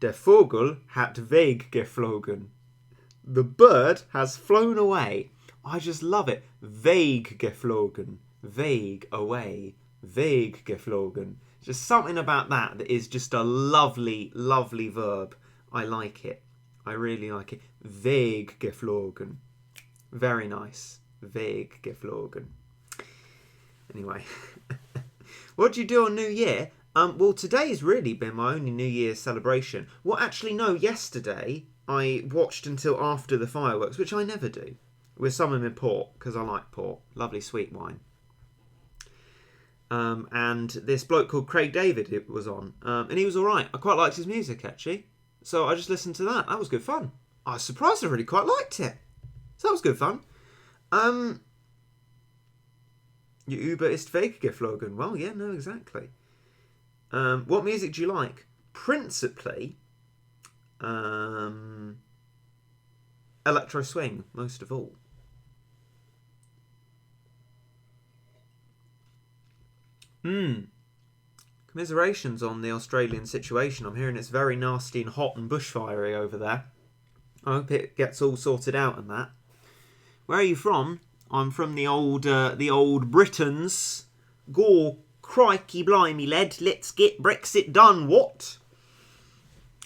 Der Vogel hat weggeflogen. The bird has flown away. I just love it. Weggeflogen. Weg, away. Weggeflogen. Just something about that is just a lovely, lovely verb. I like it. I really like it. Weggeflogen. Very nice. Weggeflogen. Anyway. What do you do on New Year? Well, today's really been my only New Year's celebration. Well, actually, no, yesterday I watched until after the fireworks, which I never do, with some of my port, because I like port. Lovely sweet wine. And this bloke called Craig David it was on, and he was all right. I quite liked his music, actually. So I just listened to that. That was good fun. I was surprised I really quite liked it. So that was good fun. Your Uber ist weggeflogen. Well, yeah, no, exactly. What music do you like? Principally, electro swing, most of all. Commiserations on the Australian situation. I'm hearing it's very nasty and hot and bushfiery over there. I hope it gets all sorted out and that. Where are you from? I'm from the old Britons. Go, crikey blimey, lad. Let's get Brexit done. What?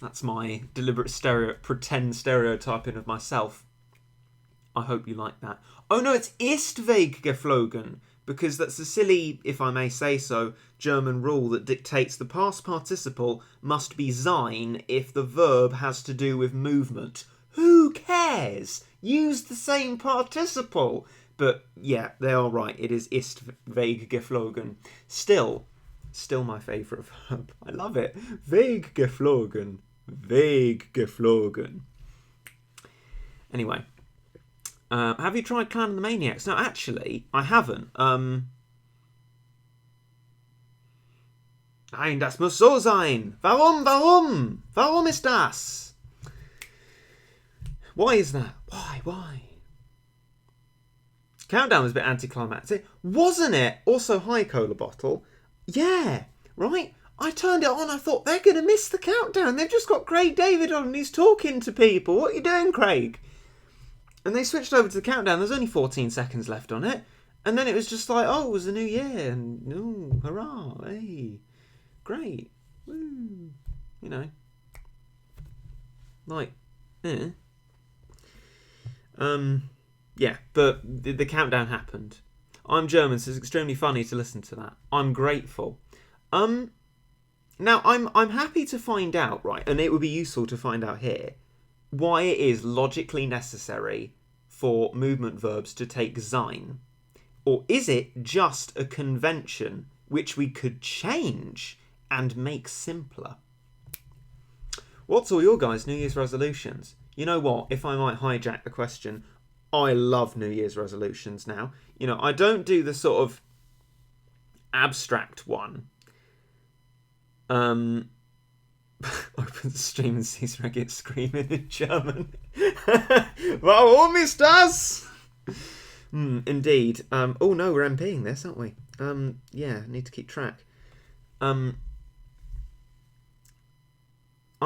That's my deliberate pretend stereotyping of myself. I hope you like that. Oh no, it's ist weggeflogen, because that's a silly, if I may say so, German rule that dictates the past participle must be sein if the verb has to do with movement. Who cares? Use the same participle. But yeah, they are right. It is ist weggeflogen. Still my favourite verb. I love it. Weggeflogen. Weggeflogen. Anyway. Have you tried Clan of the Maniacs? No, actually, I haven't. Nein, das muss so sein. Warum? Warum ist das? Why is that? Why? Countdown was a bit anticlimactic, wasn't it? Also, hi, Cola Bottle. Yeah, right? I turned it on, I thought, they're going to miss the countdown. They've just got Craig David on and he's talking to people. What are you doing, Craig? And they switched over to the countdown. There's only 14 seconds left on it. And then it was just like, oh, it was a new year. And, ooh, hurrah, hey, great. Woo. You know. Like, yeah, but the countdown happened. I'm German, so it's extremely funny to listen to that. I'm grateful. Now, I'm happy to find out, right, and it would be useful to find out here, why it is logically necessary for movement verbs to take sein. Or is it just a convention which we could change and make simpler? What's all your guys' New Year's resolutions? You know what, if I might hijack the question, I love New Year's resolutions now. You know, I don't do the sort of abstract one. Open the stream and sees Reggit screaming in German. Warum ist das? Indeed. Oh no, we're MPing this, aren't we? Yeah, need to keep track. I'm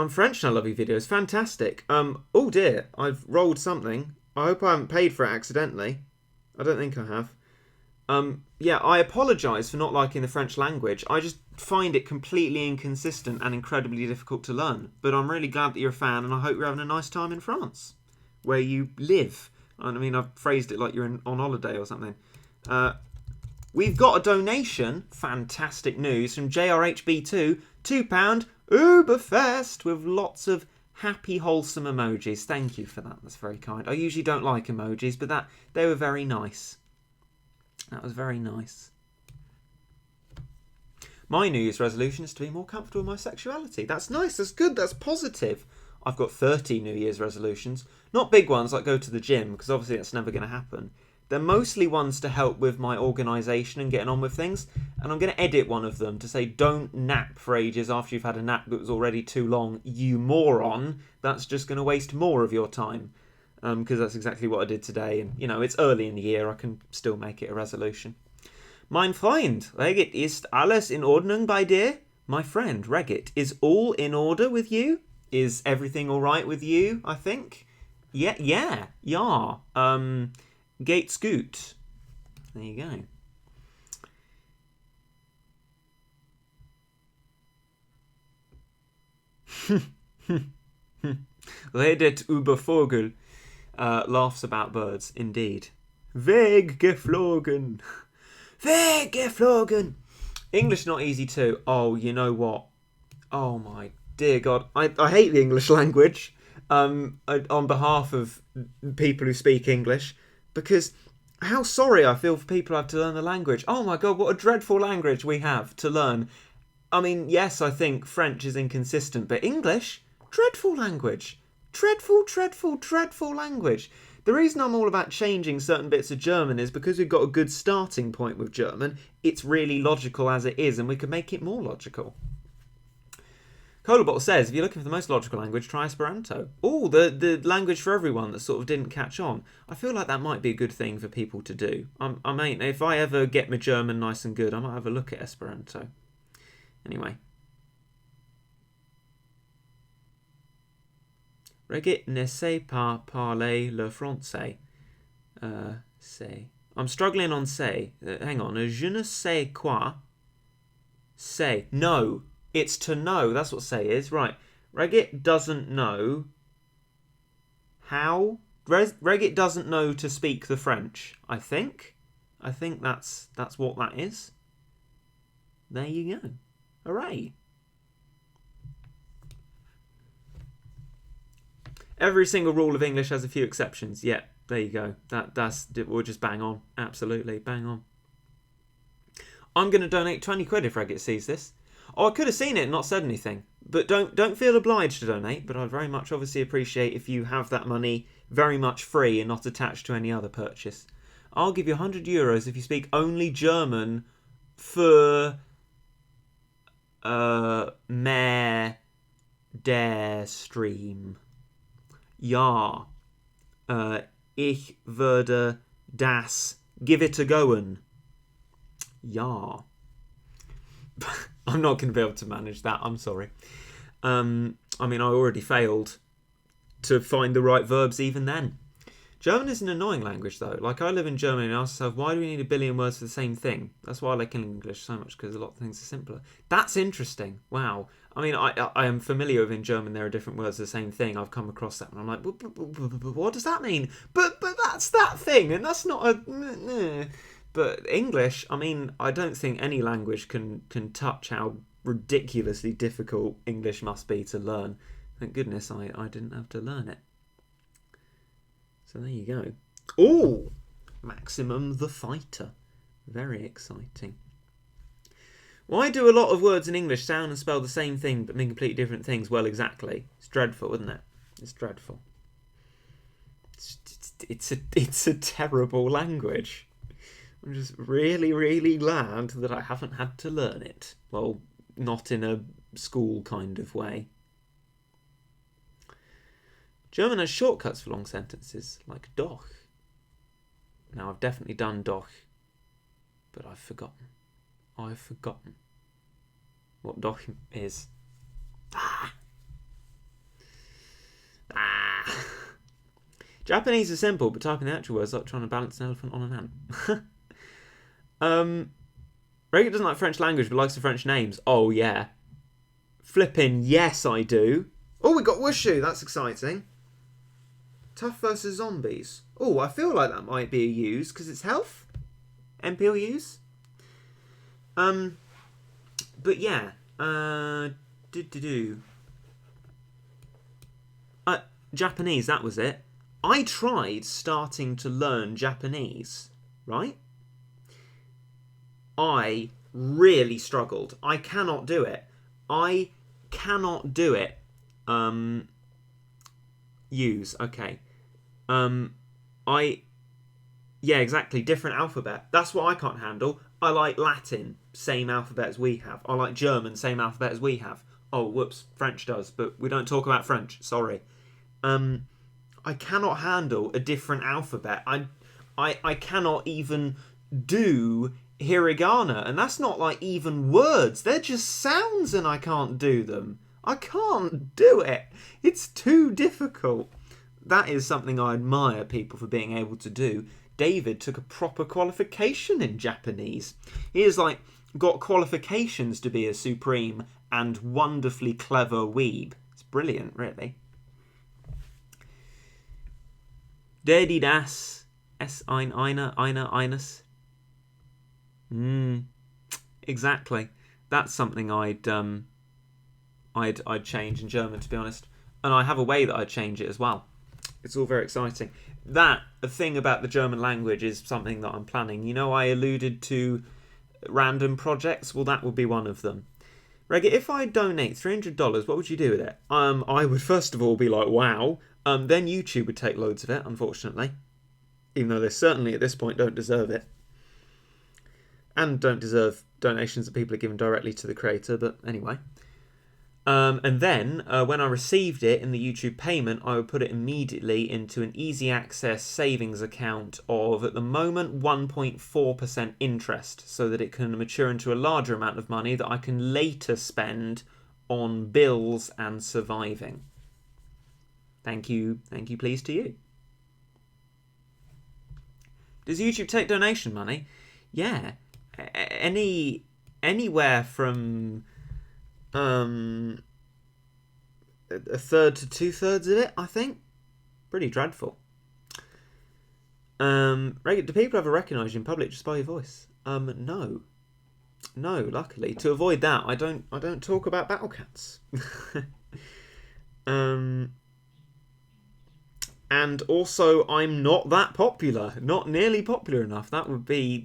French and I love your videos. Fantastic. Oh dear, I've rolled something. I hope I haven't paid for it accidentally. I don't think I have. Yeah, I apologise for not liking the French language. I just find it completely inconsistent and incredibly difficult to learn. But I'm really glad that you're a fan and I hope you're having a nice time in France, where you live. I mean, I've phrased it like you're on holiday or something. We've got a donation, fantastic news, from JRHB2, £2, uberfest, with lots of happy, wholesome emojis. Thank you for that. That's very kind. I usually don't like emojis, but they were very nice. That was very nice. My New Year's resolution is to be more comfortable with my sexuality. That's nice. That's good. That's positive. I've got 30 New Year's resolutions. Not big ones like go to the gym, because obviously that's never going to happen. They're mostly ones to help with my organisation and getting on with things. And I'm going to edit one of them to say, don't nap for ages after you've had a nap that was already too long, you moron. That's just going to waste more of your time. Because that's exactly what I did today. And, you know, it's early in the year. I can still make it a resolution. Mein Freund, Reggit, ist alles in Ordnung bei dir? My friend, Reggit, is all in order with you? Is everything all right with you? I think. Yeah. Geht's gut. There you go. Redet über Vogel. Laughs about birds, indeed. Weggeflogen. Weggeflogen. English not easy too. Oh, you know what? Oh my dear God. I hate the English language on behalf of people who speak English, because how sorry I feel for people who have to learn the language. Oh my God, what a dreadful language we have to learn. I mean, yes, I think French is inconsistent, but English, dreadful language. Dreadful language. The reason I'm all about changing certain bits of German is because we've got a good starting point with German. It's really logical as it is, and we could make it more logical. Colabot says, if you're looking for the most logical language, try Esperanto. Oh, the language for everyone that sort of didn't catch on. I feel like that might be a good thing for people to do. I mean, if I ever get my German nice and good, I might have a look at Esperanto. Anyway. Regit ne sait pas parler le français. Say. I'm struggling on say. Hang on. Je ne sais quoi. Say. No. It's to know. That's what say is. Right. Regit doesn't know how. Regit doesn't know to speak the French, I think. I think that's what that is. There you go. Hooray. Every single rule of English has a few exceptions. Yeah, there you go. We'll just bang on. Absolutely, bang on. I'm going to donate 20 quid if Regit sees this. Oh, I could have seen it and not said anything. But don't feel obliged to donate. But I'd very much obviously appreciate if you have that money very much free and not attached to any other purchase. I'll give you €100 if you speak only German for mehr der Stream. Ja, ich würde das give it a goen. Ja. I'm not going to be able to manage that. I'm sorry. I mean, I already failed to find the right verbs even then. German is an annoying language, though. Like, I live in Germany and I ask myself, why do we need a billion words for the same thing? That's why I like English so much, because a lot of things are simpler. That's interesting. Wow. I mean, I am familiar with in German there are different words for the same thing. I've come across that and I'm like, what does that mean? But that's that thing, and that's not a... But English, I mean, I don't think any language can touch how ridiculously difficult English must be to learn. Thank goodness I didn't have to learn it. So there you go. Oh, Maximum the Fighter. Very exciting. Why do a lot of words in English sound and spell the same thing but mean completely different things? Well, exactly. It's dreadful, isn't it? It's dreadful. It's a terrible language. I'm just really, really glad that I haven't had to learn it. Well, not in a school kind of way. German has shortcuts for long sentences, like doch. Now, I've definitely done doch, but I've forgotten. I've forgotten what doch is. Japanese is simple, but typing the actual words is like trying to balance an elephant on an ant. Reagan doesn't like French language, but likes the French names. Oh, yeah. Flippin' yes, I do. Oh, we got Wushu. That's exciting. Tough versus Zombies. Oh, I feel like that might be a use, because it's health. NPL use. But yeah. Japanese, that was it. I tried starting to learn Japanese, right? I really struggled. I cannot do it. Use, okay. Yeah, exactly, different alphabet. That's what I can't handle. I like Latin, same alphabet as we have. I like German, same alphabet as we have. Oh, whoops, French does, but we don't talk about French, sorry. I cannot handle a different alphabet. I cannot even do hiragana, and that's not like even words. They're just sounds and I can't do them. I can't do it. It's too difficult. That is something I admire people for being able to do. David took a proper qualification in Japanese. He has got qualifications to be a supreme and wonderfully clever weeb. It's brilliant, really. Dirty das es ein eines. Exactly. That's something I'd change in German, to be honest. And I have a way that I'd change it as well. It's all very exciting. A thing about the German language is something that I'm planning. You know, I alluded to random projects. Well, that would be one of them. Reggie, if I donate $300, what would you do with it? I would first of all be like, wow. Then YouTube would take loads of it, unfortunately. Even though they certainly at this point don't deserve it. And don't deserve donations that people are giving directly to the creator, but anyway. And then, when I received it in the YouTube payment, I would put it immediately into an easy access savings account of, at the moment, 1.4% interest, so that it can mature into a larger amount of money that I can later spend on bills and surviving. Thank you, please, to you. Does YouTube take donation money? Yeah. Anywhere from a third to 2/3 of it, I think. Pretty dreadful. Do people ever recognise you in public just by your voice? No, luckily. To avoid that, I don't talk about battle cats. And also, I'm not that popular. Not nearly popular enough. That would be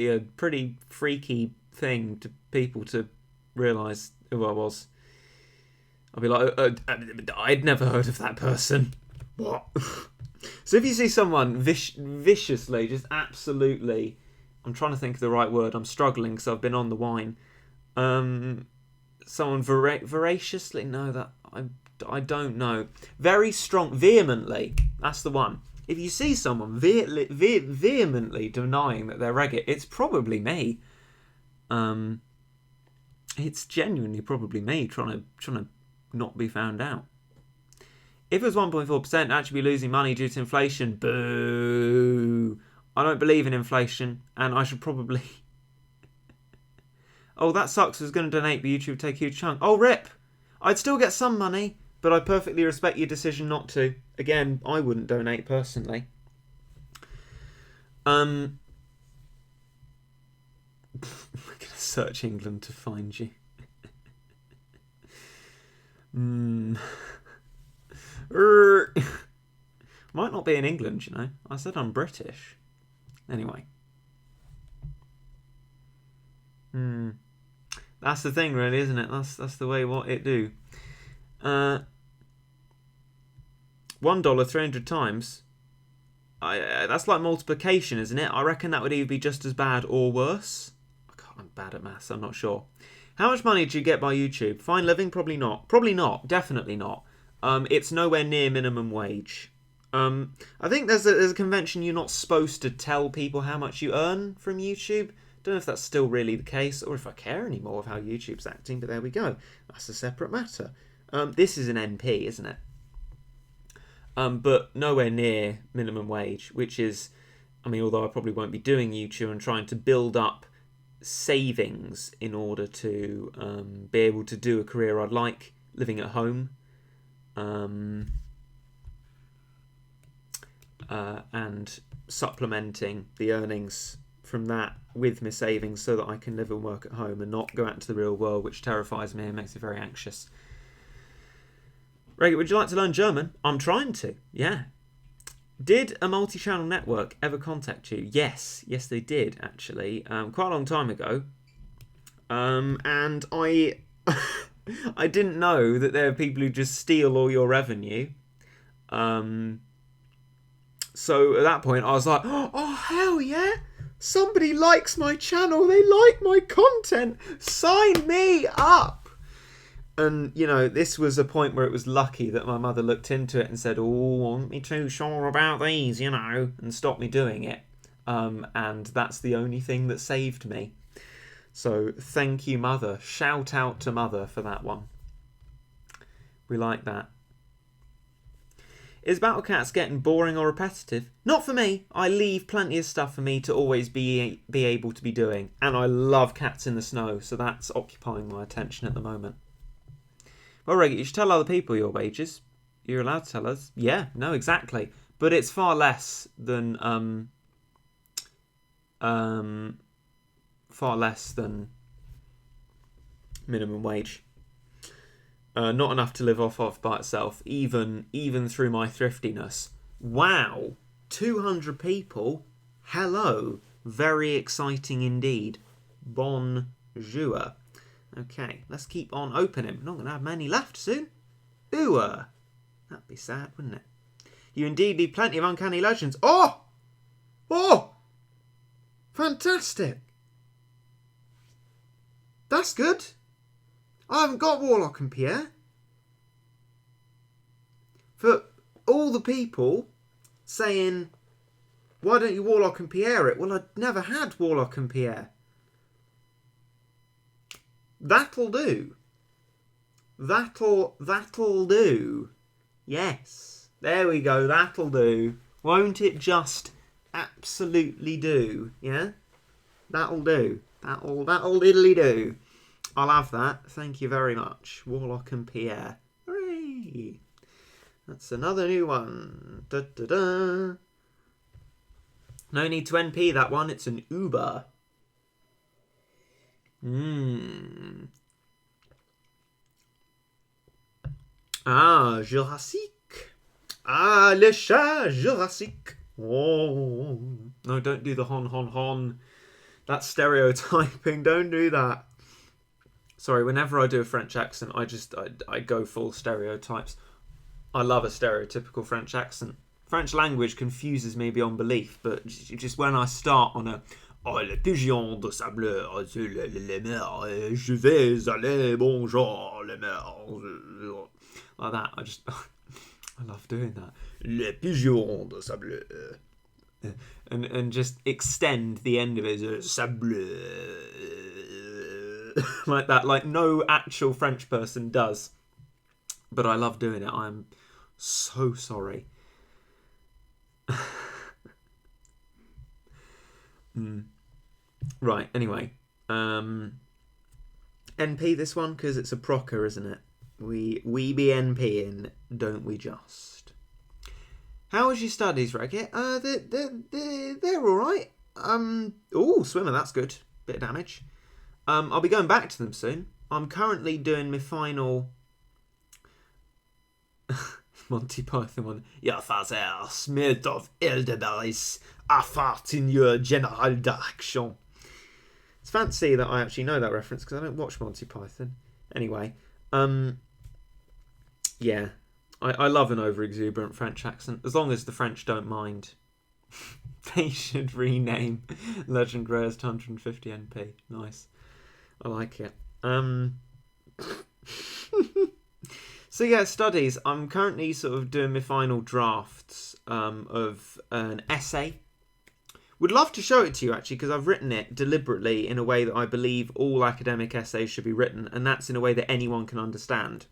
a pretty freaky thing to people to realise who I was. I'd be like, I'd never heard of that person. What? So if you see someone viciously, just absolutely, I'm trying to think of the right word. I'm struggling because I've been on the wine. Someone voraciously, no, that I don't know. Very strong, vehemently. That's the one. If you see someone vehemently denying that they're Reggit, it's probably me. It's genuinely probably me trying to not be found out. If it was 1.4%, actually be losing money due to inflation. Boo! I don't believe in inflation, and I should probably. Oh, that sucks. I was going to donate, but YouTube would take a huge chunk. Oh, rip! I'd still get some money, but I perfectly respect your decision not to. Again, I wouldn't donate personally. We're going to search England to find you. Might not be in England, you know. I said I'm British. Anyway. That's the thing, really, isn't it? That's the way what it do. $1 300 times. That's like multiplication, isn't it? I reckon that would either be just as bad or worse. I'm bad at maths. I'm not sure. How much money do you get by YouTube? Fine living? Probably not. Probably not. Definitely not. It's nowhere near minimum wage. I think there's a convention you're not supposed to tell people how much you earn from YouTube. Don't know if that's still really the case or if I care anymore of how YouTube's acting, but there we go. That's a separate matter. This is an MP, isn't it? But nowhere near minimum wage, which is, I mean, although I probably won't be doing YouTube and trying to build up savings in order to be able to do a career I'd like, living at home, and supplementing the earnings from that with my savings so that I can live and work at home and not go out into the real world, which terrifies me and makes me very anxious. Reggie, would you like to learn German? I'm trying to, yeah. Did a multi-channel network ever contact you? Yes, they did, actually. Quite a long time ago. And I I didn't know that there are people who just steal all your revenue. So at that point, I was like, oh, hell yeah! Somebody likes my channel. They like my content. Sign me up. And, you know, this was a point where it was lucky that my mother looked into it and said, oh, aren't me too sure about these, you know, and stopped me doing it. And that's the only thing that saved me. So thank you, Mother. Shout out to Mother for that one. We like that. Is Battle Cats getting boring or repetitive? Not for me. I leave plenty of stuff for me to always be able to be doing. And I love Cats in the Snow, so that's occupying my attention at the moment. Well, Reggie, you should tell other people your wages. You're allowed to tell us. Yeah, no, exactly. But it's far less than minimum wage. Not enough to live off of by itself, even through my thriftiness. Wow, 200 people. Hello, very exciting indeed. Bonjour. Okay, let's keep on opening. We're not going to have many left soon. Ooh, that'd be sad, wouldn't it? You indeed need plenty of uncanny legends. Oh, fantastic. That's good. I haven't got Warlock and Pierre. For all the people saying, why don't you Warlock and Pierre it? Well, I'd never had Warlock and Pierre. That'll do. That'll do. Yes. There we go. That'll do. Won't it just absolutely do? Yeah? That'll do. That'll diddly do. I'll have that. Thank you very much. Warlock and Pierre. Hooray! That's another new one. Da, da, da. No need to NP that one. It's an Uber. Ah, Jurassic. Ah, le chat Jurassic. Oh. No, don't do the hon. That's stereotyping. Don't do that. Sorry, whenever I do a French accent, I go full stereotypes. I love a stereotypical French accent. French language confuses me beyond belief, but just when I start on a le pigeon de sable, les mers, je vais aller, bonjour, les mers, like that, I love doing that. Le pigeon de sable, and just extend the end of it, sable. Like that, like no actual French person does, but I love doing it. I'm so sorry. Right, anyway, NP this one because it's a procer, isn't it? We be NPing, don't we just? How was your studies, Raggett? They're all right. Swimmer, that's good. Bit of damage. I'll be going back to them soon. I'm currently doing my final Monty Python one. Your father smelt of elderberries. A fart in your general direction. It's fancy that I actually know that reference because I don't watch Monty Python. Anyway, yeah, I love an over-exuberant French accent as long as the French don't mind. They should rename Legend Rares to 150 NP. Nice. I like it. So yeah, studies. I'm currently sort of doing my final drafts of an essay. Would love to show it to you actually because I've written it deliberately in a way that I believe all academic essays should be written, and that's in a way that anyone can understand.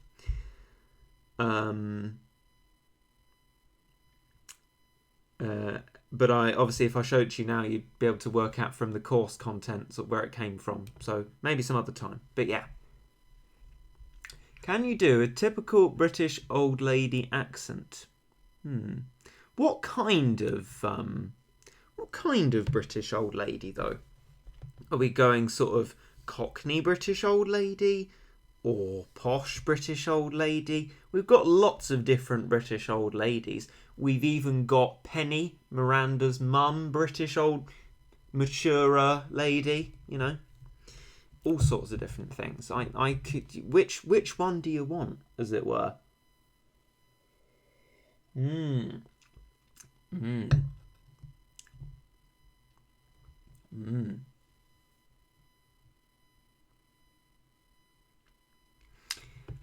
But I obviously, if I showed it to you now, you'd be able to work out from the course content where it came from. So maybe some other time. But yeah. Can you do a typical British old lady accent? What kind of British old lady though? Are we going sort of Cockney British old lady or posh British old lady? We've got lots of different British old ladies. We've even got Penny, Miranda's mum, British old maturer lady, you know. All sorts of different things. I could which one do you want, as it were?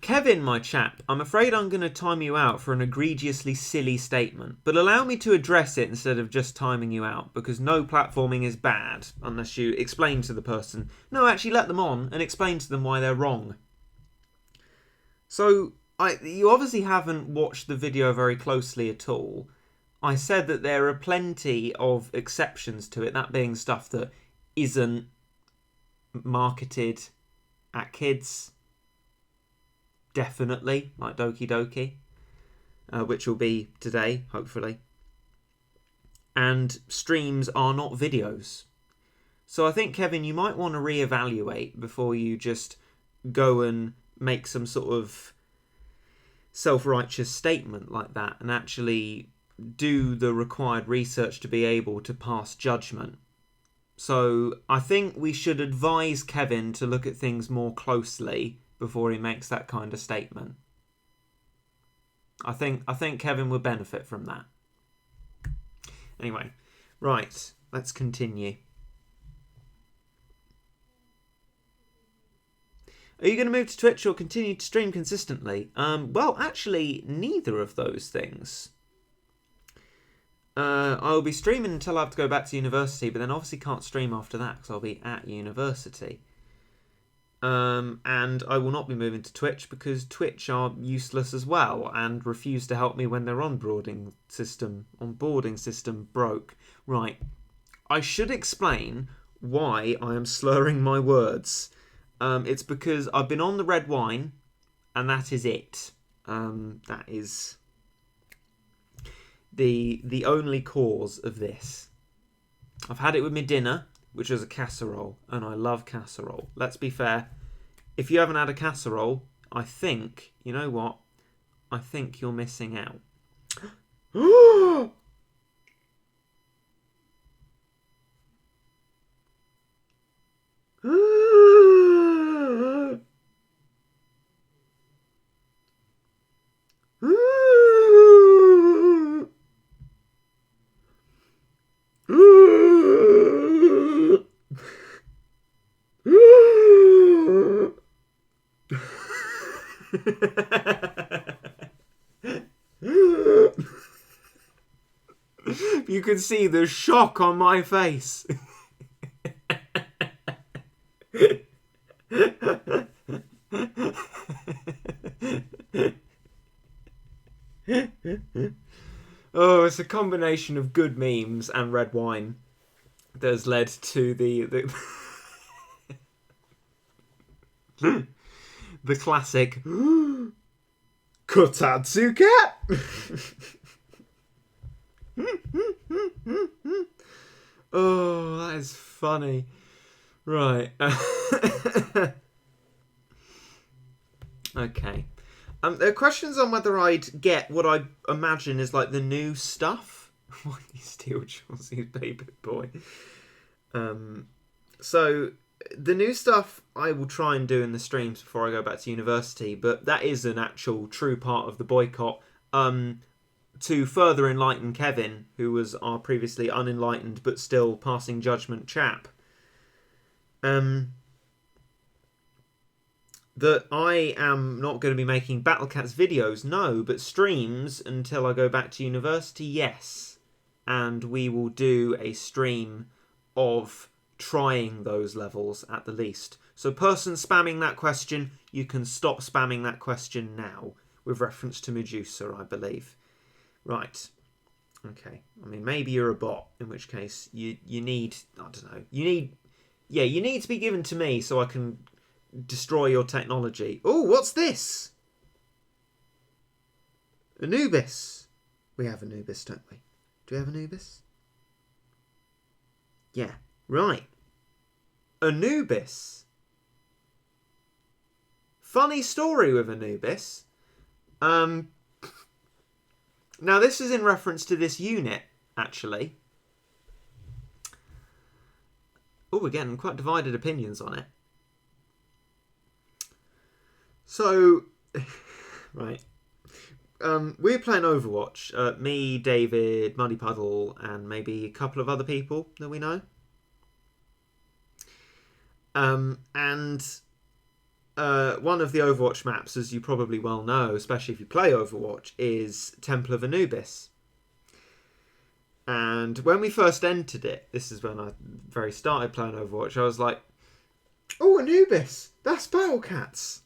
Kevin, my chap, I'm afraid I'm going to time you out for an egregiously silly statement, but allow me to address it instead of just timing you out, because no platforming is bad unless you explain to the person. No, actually let them on and explain to them why they're wrong. So, You obviously haven't watched the video very closely at all. I said that there are plenty of exceptions to it, that being stuff that isn't marketed at kids, definitely, like Doki Doki, which will be today, hopefully. And streams are not videos. So I think, Kevin, you might want to reevaluate before you just go and make some sort of self-righteous statement like that and actually do the required research to be able to pass judgment. So I think we should advise Kevin to look at things more closely before he makes that kind of statement. I think Kevin would benefit from that. Anyway, right, let's continue. Are you going to move to Twitch or continue to stream consistently? Well, actually, neither of those things. I'll be streaming until I have to go back to university, but then obviously can't stream after that because I'll be at university. And I will not be moving to Twitch because Twitch are useless as well and refuse to help me when their onboarding system broke. Right. I should explain why I am slurring my words. It's because I've been on the red wine, and that is it. That is the only cause of this. I've had it with my dinner, which was a casserole, and I love casserole. Let's be fair. If you haven't had a casserole, I think, you know what? I think you're missing out. You can see the shock on my face. Oh, it's a combination of good memes and red wine that has led to the the classic Kotatsu Cat. Oh, that is funny. Right. Okay. There are questions on whether I'd get what I imagine is like the new stuff. Why do you steal Chelsea's baby boy? So the new stuff I will try and do in the streams before I go back to university, but that is an actual true part of the boycott. To further enlighten Kevin, who was our previously unenlightened but still passing judgment chap, that I am not going to be making Battle Cats videos, no, but streams until I go back to university, yes. And we will do a stream of trying those levels at the least. So person spamming that question, you can stop spamming that question now, with reference to Medusa, I believe. Right. Okay. I mean, maybe you're a bot, in which case you need, I don't know, you need to be given to me so I can destroy your technology. Oh, what's this? Anubis. We have Anubis, don't we? Do we have Anubis? Yeah. Right. Anubis. Funny story with Anubis. Now, this is in reference to this unit, actually. Oh, we're getting quite divided opinions on it. So, right. We're playing Overwatch. Me, David, Muddy Puddle, and maybe a couple of other people that we know. And one of the Overwatch maps, as you probably well know, especially if you play Overwatch, is Temple of Anubis. And when we first entered it, this is when I very started playing Overwatch, I was like, oh, Anubis! That's Battle Cats!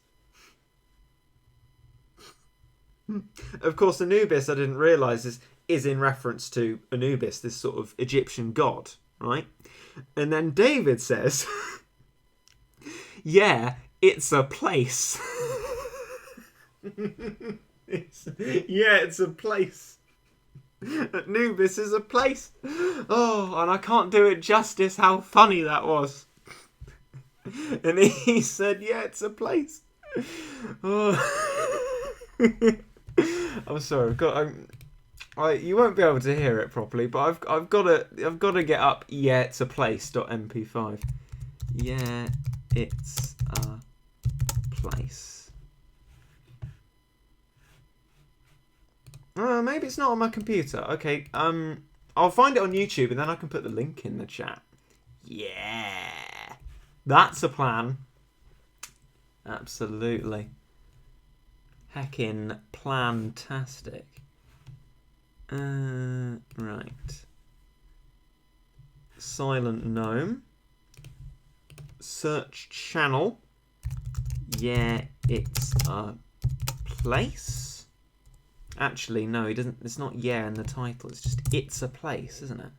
Of course, Anubis, I didn't realise, is in reference to Anubis, this sort of Egyptian god, right? And then David says, yeah, it's a place. It's a place. Anubis is a place. Oh, and I can't do it justice how funny that was. And he said, yeah, it's a place. Oh. I'm sorry. You won't be able to hear it properly, but I've got to get up. Yeah, it's a place.mp5. Yeah, it's a place. Maybe it's not on my computer. Okay. I'll find it on YouTube and then I can put the link in the chat. Yeah, that's a plan. Absolutely. Heckin' plantastic. Right. Silent Gnome. Search channel. Yeah, it's a place. Actually, no, he doesn't. It's not yeah in the title. It's just it's a place, isn't it?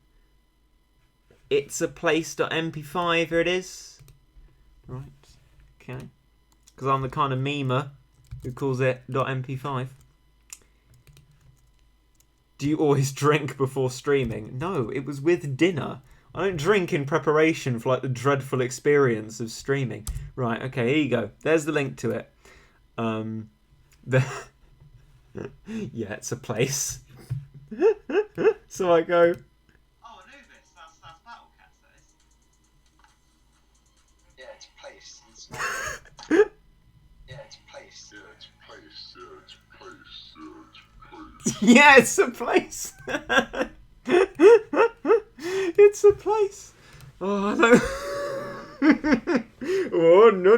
It's a place.mp5. Here it is. Right. Okay. Because I'm the kind of memer who calls it .mp5. Do you always drink before streaming? No, it was with dinner. I don't drink in preparation for like the dreadful experience of streaming. Right, okay, here you go. There's the link to it. Yeah, it's a place. So I go. Oh, Anubis, that's Battle Cat, that is. Yeah, it's a place. It's not... Yeah, it's a place. Yeah, it's a place. Yeah, it's a place. It's a place. Oh, no. Oh, no.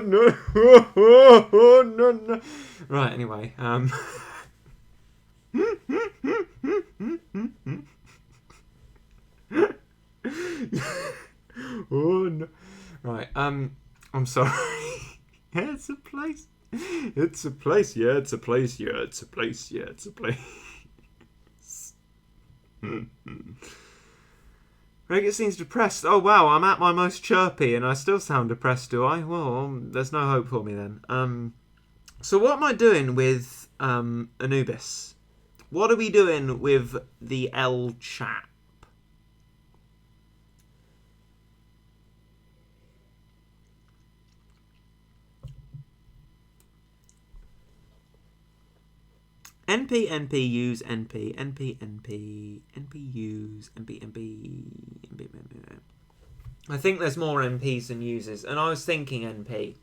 Oh, no. Right, anyway. Oh, no. Right, I'm sorry. Yeah, it's a place. It's a place. Yeah, it's a place. Yeah, it's a place. Yeah, it's a place. Regit seems depressed. Oh wow, I'm at my most chirpy and I still sound depressed, do I? Well, there's no hope for me then. So what am I doing with Anubis? What are we doing with the L chap? NP, NP, use NP, NP, NP, NP, use, NP, NP, NP, NP. I think there's more NPs than users, and I was thinking NP.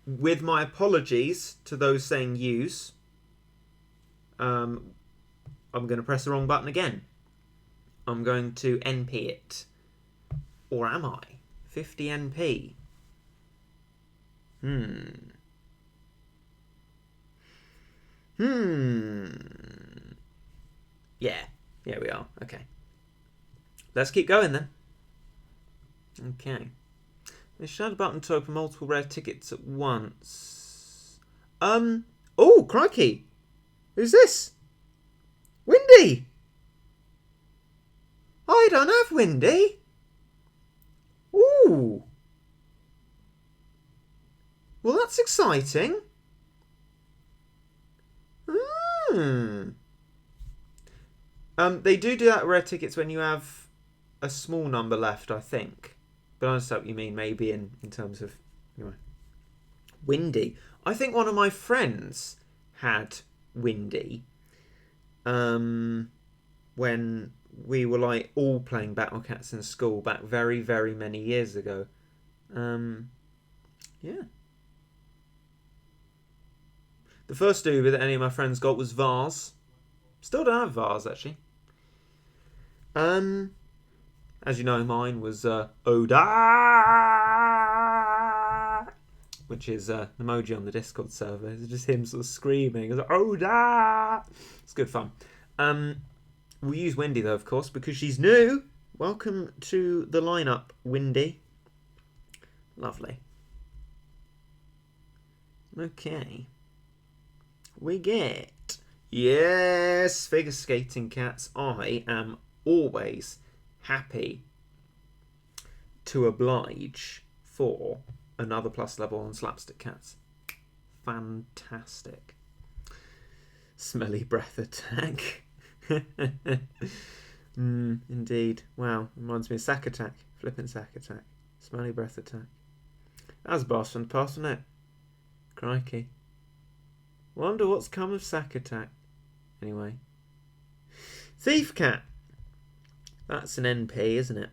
With my apologies to those saying use, I'm going to press the wrong button again. I'm going to NP it. Or am I? 50 NP. Yeah, we are. Okay. Let's keep going then. Okay. They should add a button to open multiple rare tickets at once. Oh, crikey. Who's this? Windy! I don't have Windy. Ooh. Well, that's exciting. They do that rare tickets when you have a small number left, I think. But I understand what you mean, maybe in terms of... Anyway. Windy. I think one of my friends had Windy. When we were like all playing Battle Cats in school back very, very many years ago. Yeah. The first Uber that any of my friends got was Vars. Still don't have Vars, actually. As you know, mine was Oda, which is an emoji on the Discord server. It's just him sort of screaming. It's like, Oda! It's good fun. We use Windy, though, of course, because she's new. Welcome to the lineup, Windy. Lovely. Okay. we get... Yes, figure skating cats. I am always happy to oblige for another plus level on slapstick cats. Fantastic. Smelly breath attack. Indeed. Wow. Reminds me of sack attack. Flipping sack attack. Smelly breath attack. That was a boss from the past, wasn't it? Crikey. Wonder what's come of sack attack. Anyway. Thief cat. That's an NP, isn't it?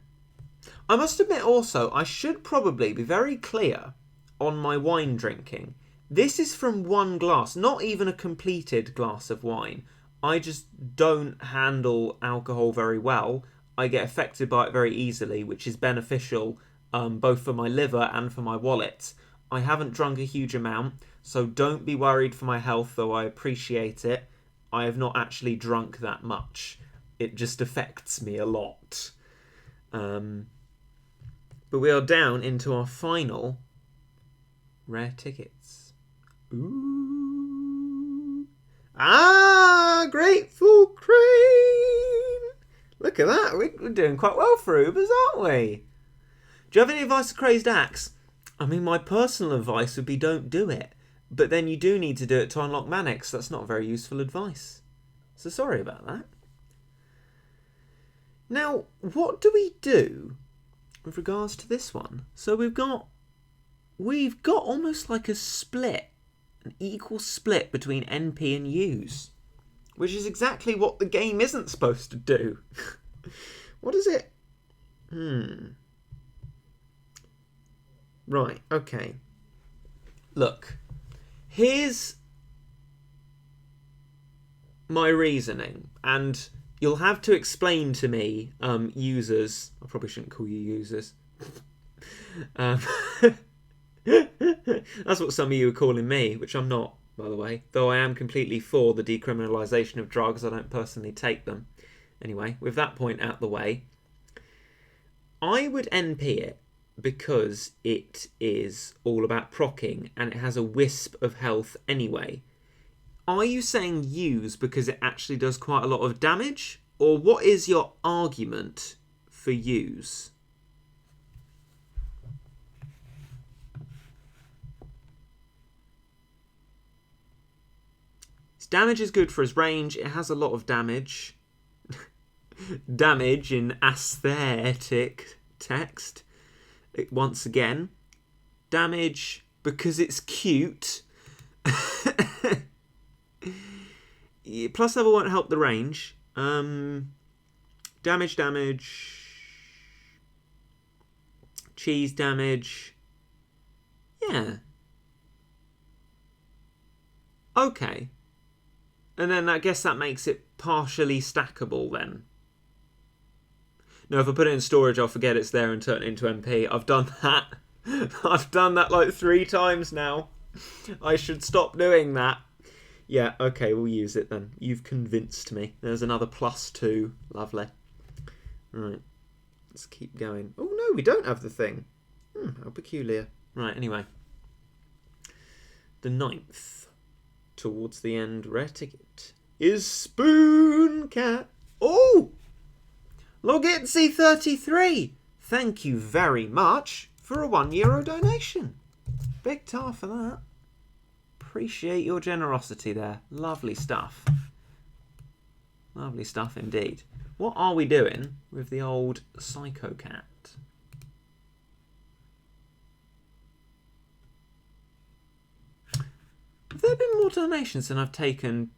I must admit also, I should probably be very clear on my wine drinking. This is from one glass, not even a completed glass of wine. I just don't handle alcohol very well. I get affected by it very easily, which is beneficial both for my liver and for my wallet. I haven't drunk a huge amount, so don't be worried for my health, though I appreciate it. I have not actually drunk that much. It just affects me a lot. But we are down into our final rare tickets. Ooh. Ah, Grateful Crane! Look at that. We're doing quite well for Ubers, aren't we? Do you have any advice for Crazed Axe? I mean, my personal advice would be don't do it. But then you do need to do it to unlock Manix. That's not very useful advice. So sorry about that. Now, what do we do with regards to this one? So we've got almost like a split, an equal split between NP and Us, which is exactly what the game isn't supposed to do. What is it? Right, okay. Look, here's my reasoning, and you'll have to explain to me, users. I probably shouldn't call you users. That's what some of you are calling me, which I'm not, by the way. Though I am completely for the decriminalisation of drugs, I don't personally take them. Anyway, with that point out the way, I would NP it because it is all about proccing and it has a wisp of health anyway. Are you saying use because it actually does quite a lot of damage? Or what is your argument for use? Its damage is good for his range. It has a lot of damage. Damage in aesthetic text. Once again. Damage because it's cute. Plus level won't help the range. Damage. Cheese damage. Yeah. Okay. And then I guess that makes it partially stackable then. No, if I put it in storage, I'll forget it's there and turn it into MP. I've done that. I've done that like 3 times now. I should stop doing that. Yeah, okay, we'll use it then. You've convinced me. There's another +2. Lovely. Right. Let's keep going. Oh, no, we don't have the thing. How peculiar. Right, anyway. The 9th, towards the end, rare ticket, is Spoon Cat. Oh! Logitsi 33. Thank you very much for a €1 donation. Big tar for that. Appreciate your generosity there. Lovely stuff. Lovely stuff indeed. What are we doing with the old Psycho Cat? Have there been more donations than I've taken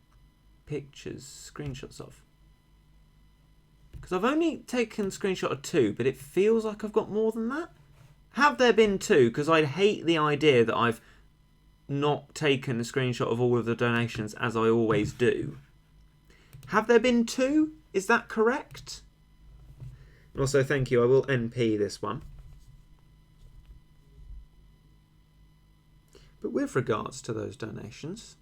pictures, screenshots of? Because I've only taken a screenshot of 2, but it feels like I've got more than that. Have there been 2? Because I'd hate the idea that I've not taken a screenshot of all of the donations as I always do. Have there been 2? Is that correct? Also, thank you. I will NP this one. But with regards to those donations,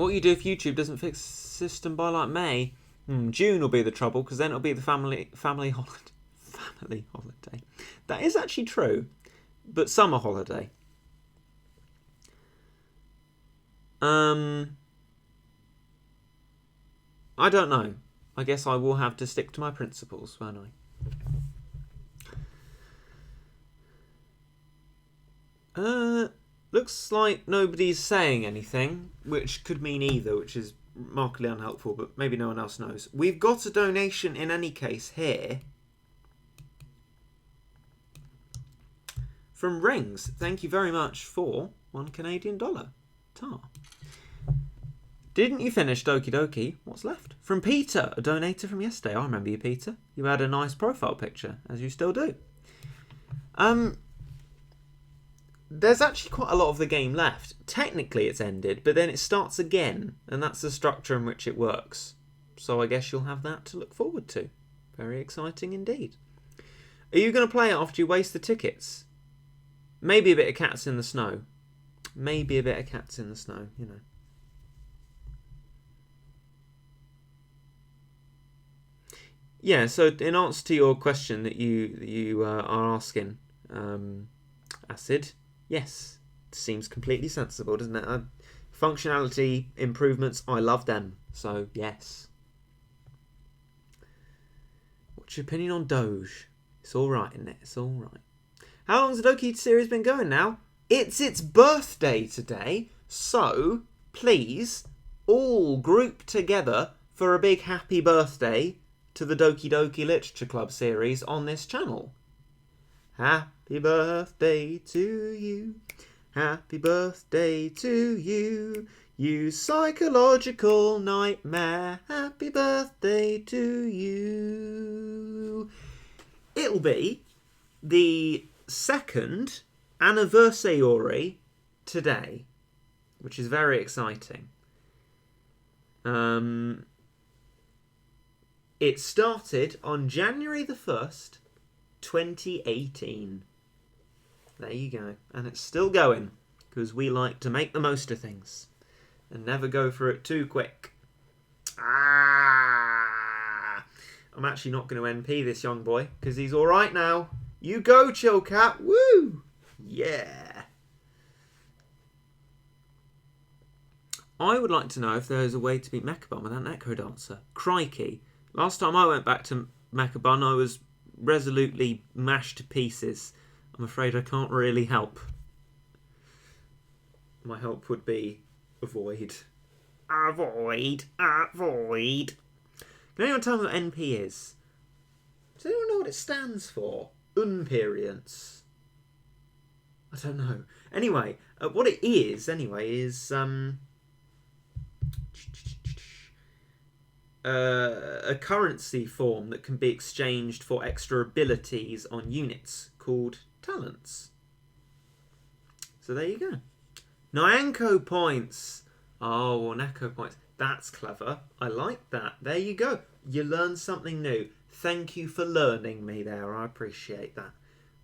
What will you do if YouTube doesn't fix the system by like May? June will be the trouble, because then it'll be the family holiday. Family holiday. That is actually true. But summer holiday. I don't know. I guess I will have to stick to my principles, won't I? Looks like nobody's saying anything, which could mean either, which is markedly unhelpful, but maybe no one else knows. We've got a donation in any case here from Rings. Thank you very much for $1 Canadian. Tar. Didn't you finish Doki Doki? What's left? From Peter, a donator from yesterday. I remember you, Peter. You had a nice profile picture, as you still do. There's actually quite a lot of the game left. Technically it's ended, but then it starts again, and that's the structure in which it works. So I guess you'll have that to look forward to. Very exciting indeed. Are you going to play it after you waste the tickets? Maybe a bit of Cats in the Snow. Maybe a bit of Cats in the Snow, you know. Yeah, so in answer to your question that you are asking, Acid, yes, seems completely sensible, doesn't it? Functionality improvements, I love them, so yes. What's your opinion on Doge? It's alright, isn't it? It's alright. How long has the Doki series been going now? It's its birthday today, so please all group together for a big happy birthday to the Doki Doki Literature Club series on this channel. Happy birthday to you. Happy birthday to you. You psychological nightmare. Happy birthday to you. It'll be the second anniversary today, which is very exciting. It started on January the 1st, 2018. There you go. And it's still going, because we like to make the most of things and never go for it too quick. I'm actually not going to NP this young boy, because he's alright now. You go, Chill Cat. Woo! Yeah. I would like to know if there is a way to beat Mechabun without an Echo Dancer. Crikey. Last time I went back to Mechabun, I was resolutely mashed to pieces. I'm afraid I can't really help. My help would be avoid. Avoid. Avoid. Can anyone tell me what NP is? Does anyone know what it stands for? Unperience. I don't know. Anyway, what it is, a currency form that can be exchanged for extra abilities on units called talents. So there you go. Nyanko points. Oh, Neko points. That's clever. I like that. There you go. You learned something new. Thank you for learning me there. I appreciate that.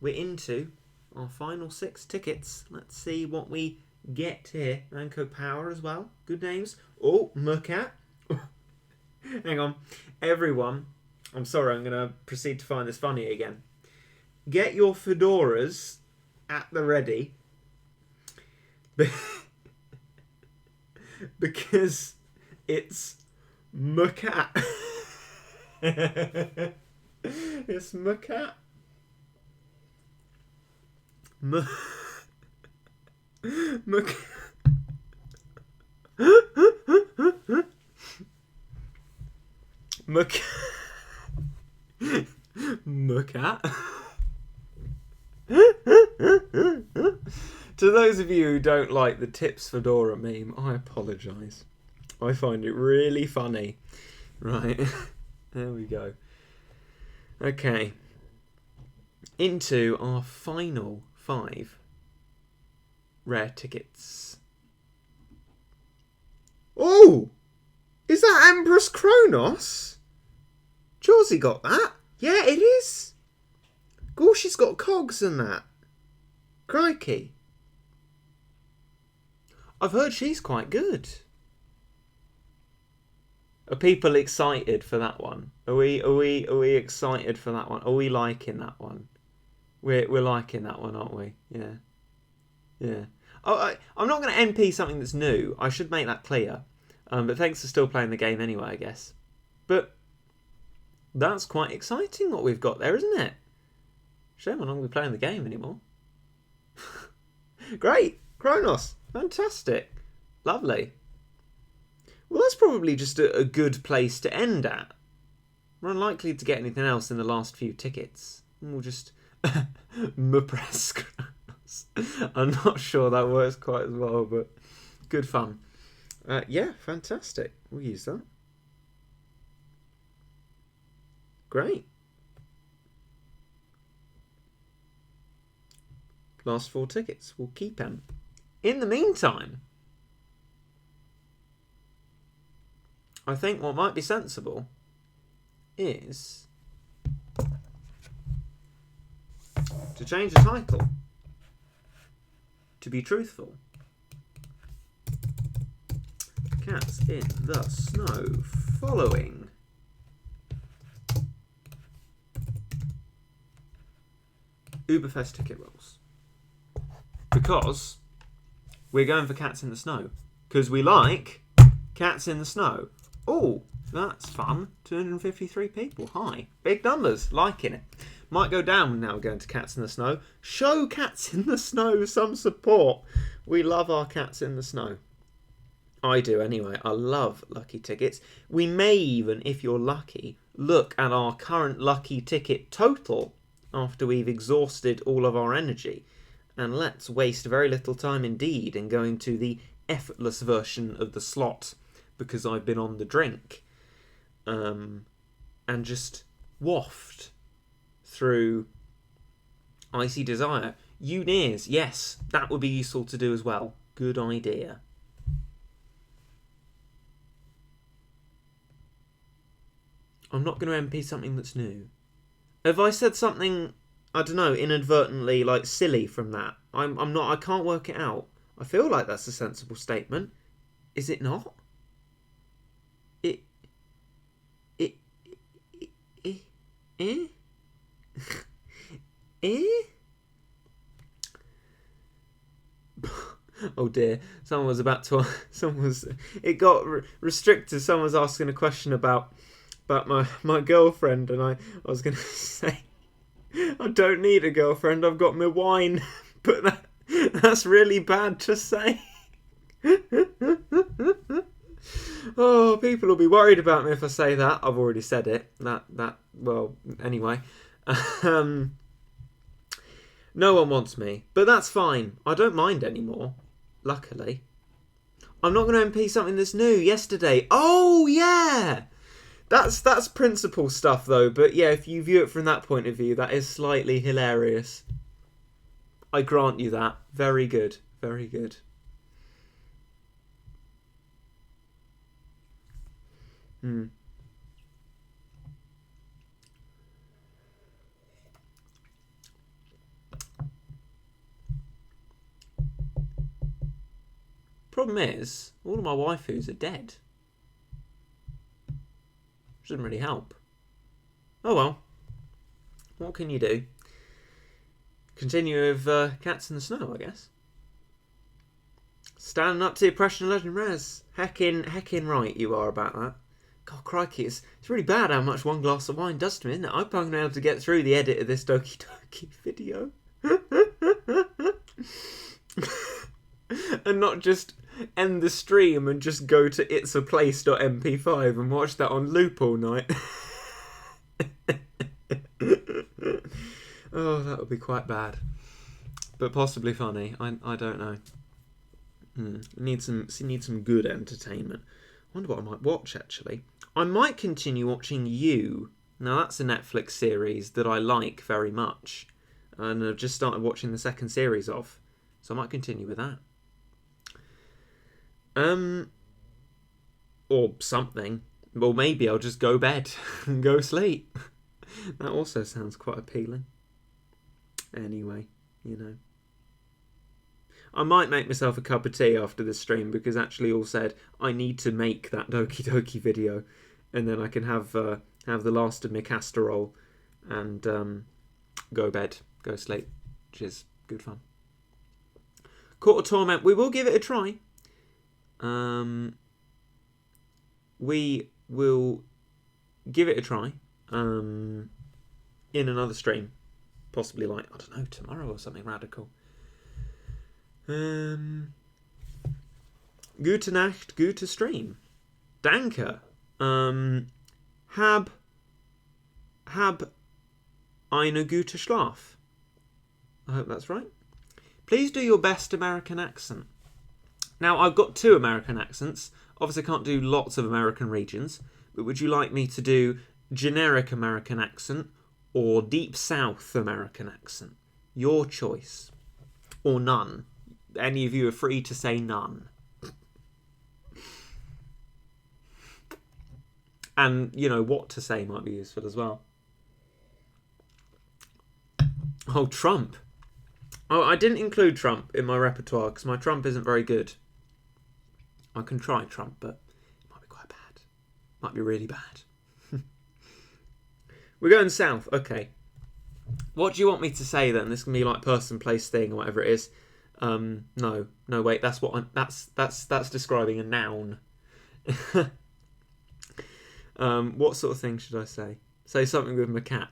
We're into our final 6 tickets. Let's see what we get here. Nyanko Power as well. Good names. Oh, Murkat. Hang on. Everyone, I'm sorry, I'm going to proceed to find this funny again. Get your fedoras at the ready. Because it's Murkat. It's Murkat. Murkat. Murkat. To those of you who don't like the Tips Fedora meme, I apologise. I find it really funny. Right, there we go. Okay, into our final 5 rare tickets. Oh! Is that Empress Chronos? Josie got that? Yeah, it is. Gosh, she's got cogs and that. Crikey. I've heard she's quite good. Are people excited for that one? Are we excited for that one? Are we liking that one? We're liking that one, aren't we? Yeah. Yeah. I'm not going to NP something that's new. I should make that clear. But thanks for still playing the game anyway, I guess. But that's quite exciting what we've got there, isn't it? Shame I'm not going to be playing the game anymore. Great. Chronos. Fantastic. Lovely. Well, that's probably just a good place to end at. We're unlikely to get anything else in the last few tickets. We'll just... Empress Chronos. I'm not sure that works quite as well, but good fun. Yeah, fantastic. We'll use that. Great. Last 4 tickets. We'll keep them. In the meantime, I think what might be sensible is to change the title to be truthful. Cats in the Snow following Uberfest ticket rolls. Because we're going for Cats in the Snow. Because we like Cats in the Snow. Oh, that's fun. 253 people. Hi. Big numbers. Liking it. Might go down now going to Cats in the Snow. Show Cats in the Snow some support. We love our Cats in the Snow. I do anyway. I love lucky tickets. We may even, if you're lucky, look at our current lucky ticket total after we've exhausted all of our energy. And let's waste very little time indeed in going to the effortless version of the slot because I've been on the drink. And just waft through Icy Desire. Unears, yes, that would be useful to do as well. Good idea. I'm not going to MP something that's new. Have I said something, I don't know, inadvertently like silly from that? I'm not. I can't work it out. I feel like that's a sensible statement. Is it not? Oh dear, someone was about to. It got restricted. Someone was asking a question about my girlfriend, and I was going to say, I don't need a girlfriend. I've got my wine, but that's really bad to say. Oh, people will be worried about me if I say that. I've already said it. Well, anyway. No one wants me, but that's fine. I don't mind anymore, luckily. I'm not going to MP something that's new. Yesterday. Oh, yeah! That's principle stuff, though. But yeah, if you view it from that point of view, that is slightly hilarious. I grant you that. Very good. Very good. Problem is, all of my waifus are dead. Which doesn't really help. Oh well. What can you do? Continue with Cats in the Snow, I guess. Standing up to the oppression of Legend Res. Heckin' right you are about that. God, crikey, it's really bad how much one glass of wine does to me, isn't it? I hope I'm going to be able to get through the edit of this Doki Doki video. And not just end the stream and just go to itsaplace.mp5 and watch that on loop all night. Oh, that would be quite bad. But possibly funny. I don't know. Need some good entertainment. I wonder what I might watch, actually. I might continue watching You. Now, that's a Netflix series that I like very much. And I've just started watching the second series of. So I might continue with that. Or something. Or maybe I'll just go bed and go sleep. That also sounds quite appealing. Anyway, you know. I might make myself a cup of tea after this stream because actually all said I need to make that Doki Doki video, and then I can have the last of my casserole and go bed, go sleep, which is good fun. Court of Torment, we will give it a try. We will give it a try in another stream, possibly like, I don't know, tomorrow or something radical. Gute Nacht, gute Stream. Danke. Hab eine gute Schlaf. I hope that's right. Please do your best American accent. Now, I've got 2 American accents. Obviously, I can't do lots of American regions, but would you like me to do generic American accent or deep South American accent? Your choice. Or none. Any of you are free to say none. And, you know, what to say might be useful as well. Oh, Trump. Oh, I didn't include Trump in my repertoire because my Trump isn't very good. I can try Trump, but it might be quite bad. Might be really bad. We're going south. Okay. What do you want me to say then? This can be like person, place, thing, or whatever it is. No, wait. That's that's describing a noun. What sort of thing should I say? Say something with my cat.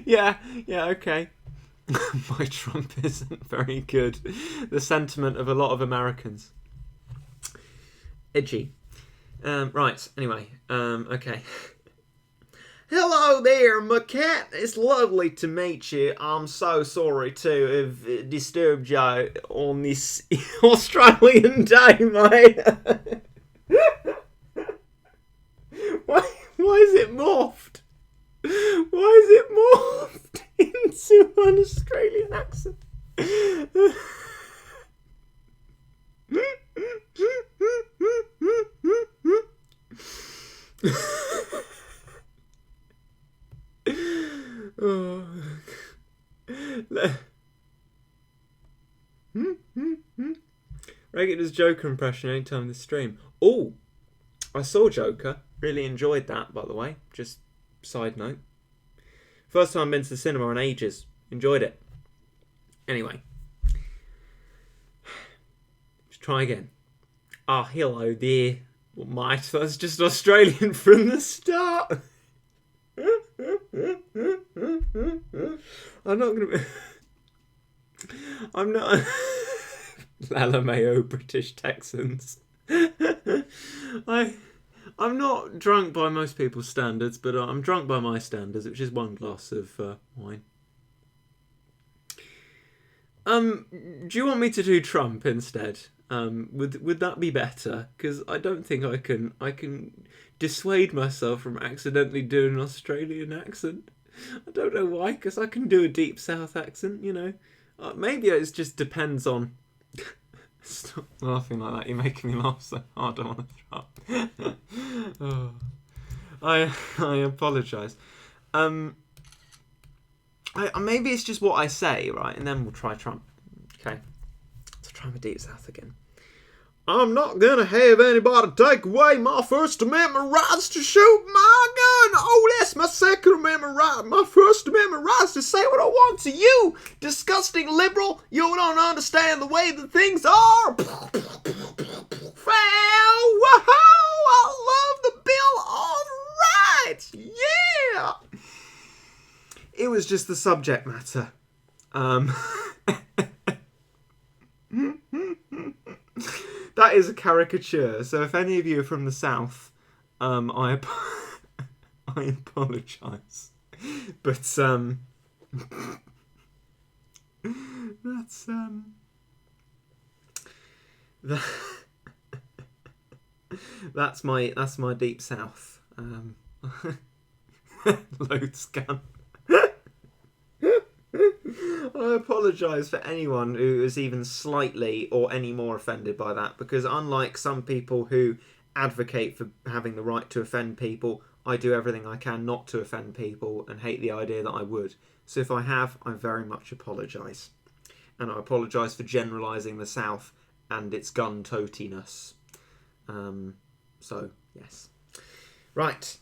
yeah, okay. My Trump isn't very good. The sentiment of a lot of Americans. Edgy. Right, anyway. Okay. Hello there, my cat. It's lovely to meet you. I'm so sorry to have disturbed you on this Australian day, mate. Why is it morphed? Why is it morphed into an Australian accent? Oh. Regular's Joker impression anytime this stream. Oh, I saw Joker. Really enjoyed that, by the way. Just side note. First time I've been to the cinema in ages. Enjoyed it. Anyway. Let's try again. Ah, hello there. Well, mate, that's just Australian from the start. I'm not going to... I'm not... LMAO British Texans. I'm not drunk by most people's standards, but I'm drunk by my standards, which is 1 glass of wine. Do you want me to do Trump instead? Would that be better? Because I don't think I can dissuade myself from accidentally doing an Australian accent. I don't know why, because I can do a deep South accent, you know. Maybe it just depends on... Stop laughing like that. You're making me laugh so hard. I want to throw up. Oh. I apologise. Maybe it's just what I say, right? And then we'll try Trump. Okay. Let's try my deep South again. I'm not going to have anybody take away my First Amendment rights to shoot my gun. Oh, that's my Second Amendment right. My First Amendment rights to say what I want to you. Disgusting liberal. You don't understand the way that things are. Whoa, I love the Bill of Rights. Yeah. It was just the subject matter. That is a caricature. So if any of you are from the South, I apologise. But that's my deep South. Load scan. I apologise for anyone who is even slightly or any more offended by that, because unlike some people who advocate for having the right to offend people, I do everything I can not to offend people and hate the idea that I would. So if I have, I very much apologise. And I apologise for generalising the South and its gun-totiness. So, yes. Right.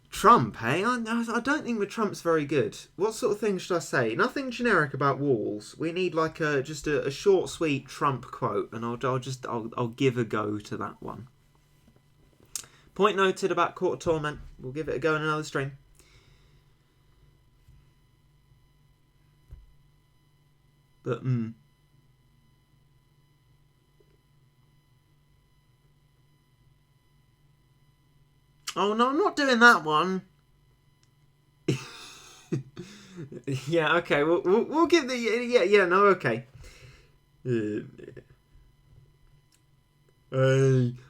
Trump, eh? I don't think the Trump's very good. What sort of thing should I say? Nothing generic about walls. We need like just a short, sweet Trump quote, and I'll give a go to that one. Point noted about Court of Torment. We'll give it a go in another stream. But oh no, I'm not doing that one. Yeah, okay. We'll give the no, okay.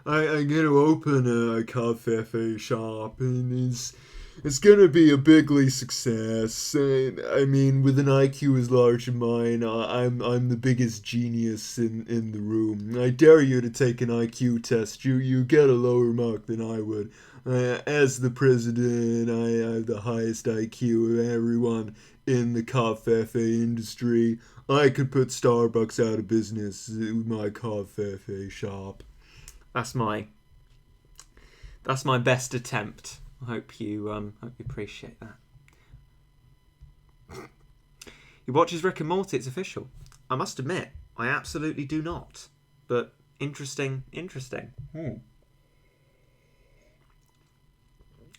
I'm gonna open a cafe shop, and it's gonna be a bigly success. I mean, with an IQ as large as mine, I'm the biggest genius in the room. I dare you to take an IQ test. You get a lower mark than I would. As the president, I have the highest IQ of everyone in the cafe industry. I could put Starbucks out of business with my cafe shop. That's my best attempt. I hope you appreciate that. He watches Rick and Morty. It's official. I must admit, I absolutely do not. But interesting.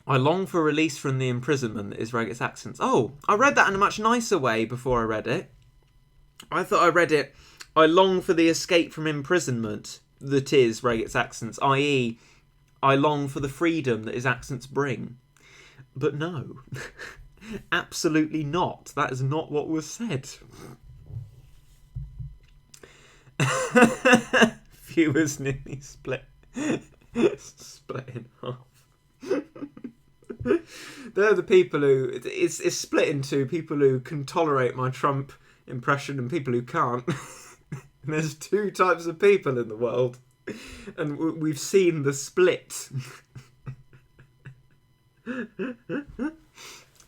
I long for release from the imprisonment that is Regget's accents. Oh, I read that in a much nicer way before I read it. I thought I read it, I long for the escape from imprisonment that is Regget's accents, i.e., I long for the freedom that his accents bring. But no, absolutely not. That is not what was said. Viewers nearly split in half. They're the people who... It's split into people who can tolerate my Trump impression and people who can't. And there's two types of people in the world. And we've seen the split.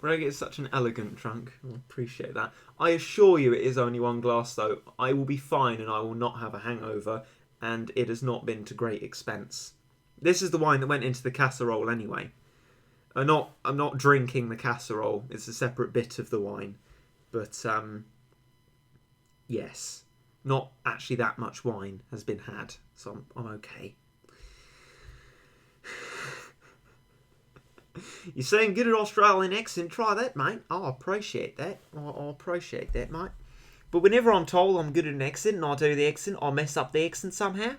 Reggie is such an elegant drunk. I appreciate that. I assure you it is only one glass, though. I will be fine and I will not have a hangover. And it has not been to great expense. This is the wine that went into the casserole anyway. I'm not drinking the casserole. It's a separate bit of the wine. But, yes. Not actually that much wine has been had. So I'm okay. You're saying good at Australian accent. Try that, mate. I appreciate that. I appreciate that, mate. But whenever I'm told I'm good at an accent and I do the accent, I mess up the accent somehow.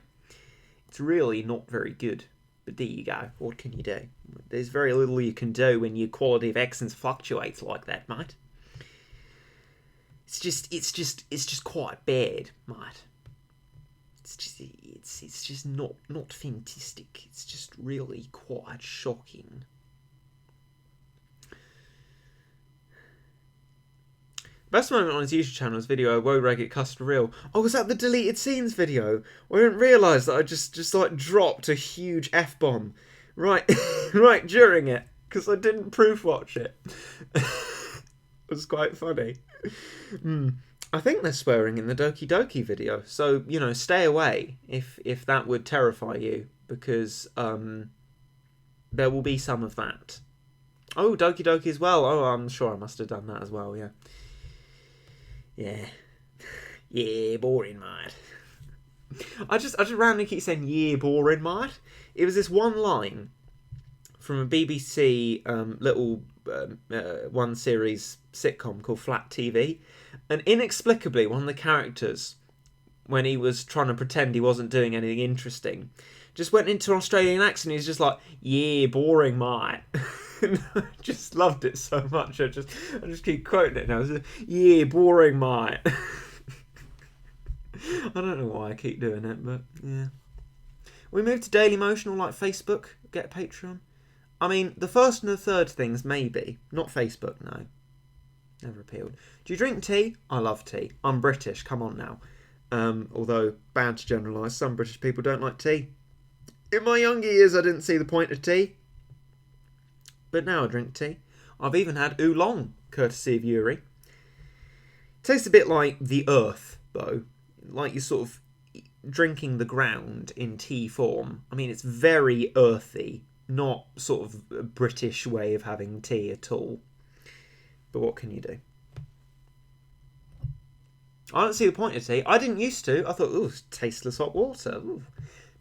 It's really not very good. But there you go. What can you do? There's very little you can do when your quality of accents fluctuates like that, mate. It's just quite bad, mate. It's just not fantastic. It's just really quite shocking. Best moment on his YouTube channel is video Woe Reggae Custard Reel. Oh, was that the deleted scenes video? I didn't realise that I just like dropped a huge F-bomb right during it because I didn't proof watch it. It was quite funny. I think they're swearing in the Doki Doki video, so stay away if that would terrify you, because there will be some of that. Oh, Doki Doki as well. Oh, I'm sure I must have done that as well. Yeah, boring, mate. I just randomly keep saying yeah, boring, mate. It was this one line from a BBC little one series sitcom called Flat TV, and inexplicably one of the characters, when he was trying to pretend he wasn't doing anything interesting, just went into an Australian accent. He's just like, yeah, boring, mate. I just loved it so much. I just keep quoting it now. Yeah, boring, mate. I don't know why I keep doing it, but yeah. We move to Daily Motion or like Facebook, get a Patreon. I mean, the first and the third things, maybe. Not Facebook, no. Never appealed. Do you drink tea? I love tea. I'm British, come on now. Although, bad to generalise, some British people don't like tea. In my younger years, I didn't see the point of tea. but now I drink tea. I've even had oolong, courtesy of Yuri. Tastes a bit like the earth, though. Like you're sort of drinking the ground in tea form. I mean, it's very earthy, not sort of a British way of having tea at all. But what can you do? I don't see the point of tea. I didn't used to. I thought, it's tasteless hot water. Ooh.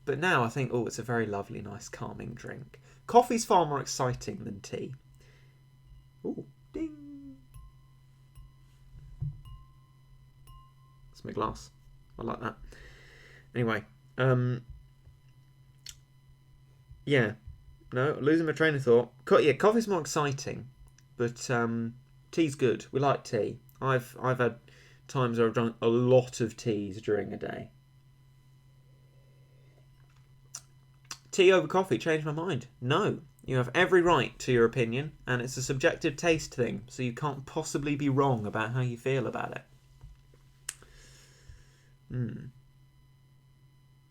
But now I think, it's a very lovely, nice, calming drink. Coffee's far more exciting than tea. Ooh, ding. It's my glass. I like that. Anyway, yeah. No, losing my train of thought. Coffee's more exciting, but tea's good. We like tea. I've had times where I've drunk a lot of teas during a day. Tea over coffee changed my mind. No, you have every right to your opinion, and it's a subjective taste thing, so you can't possibly be wrong about how you feel about it.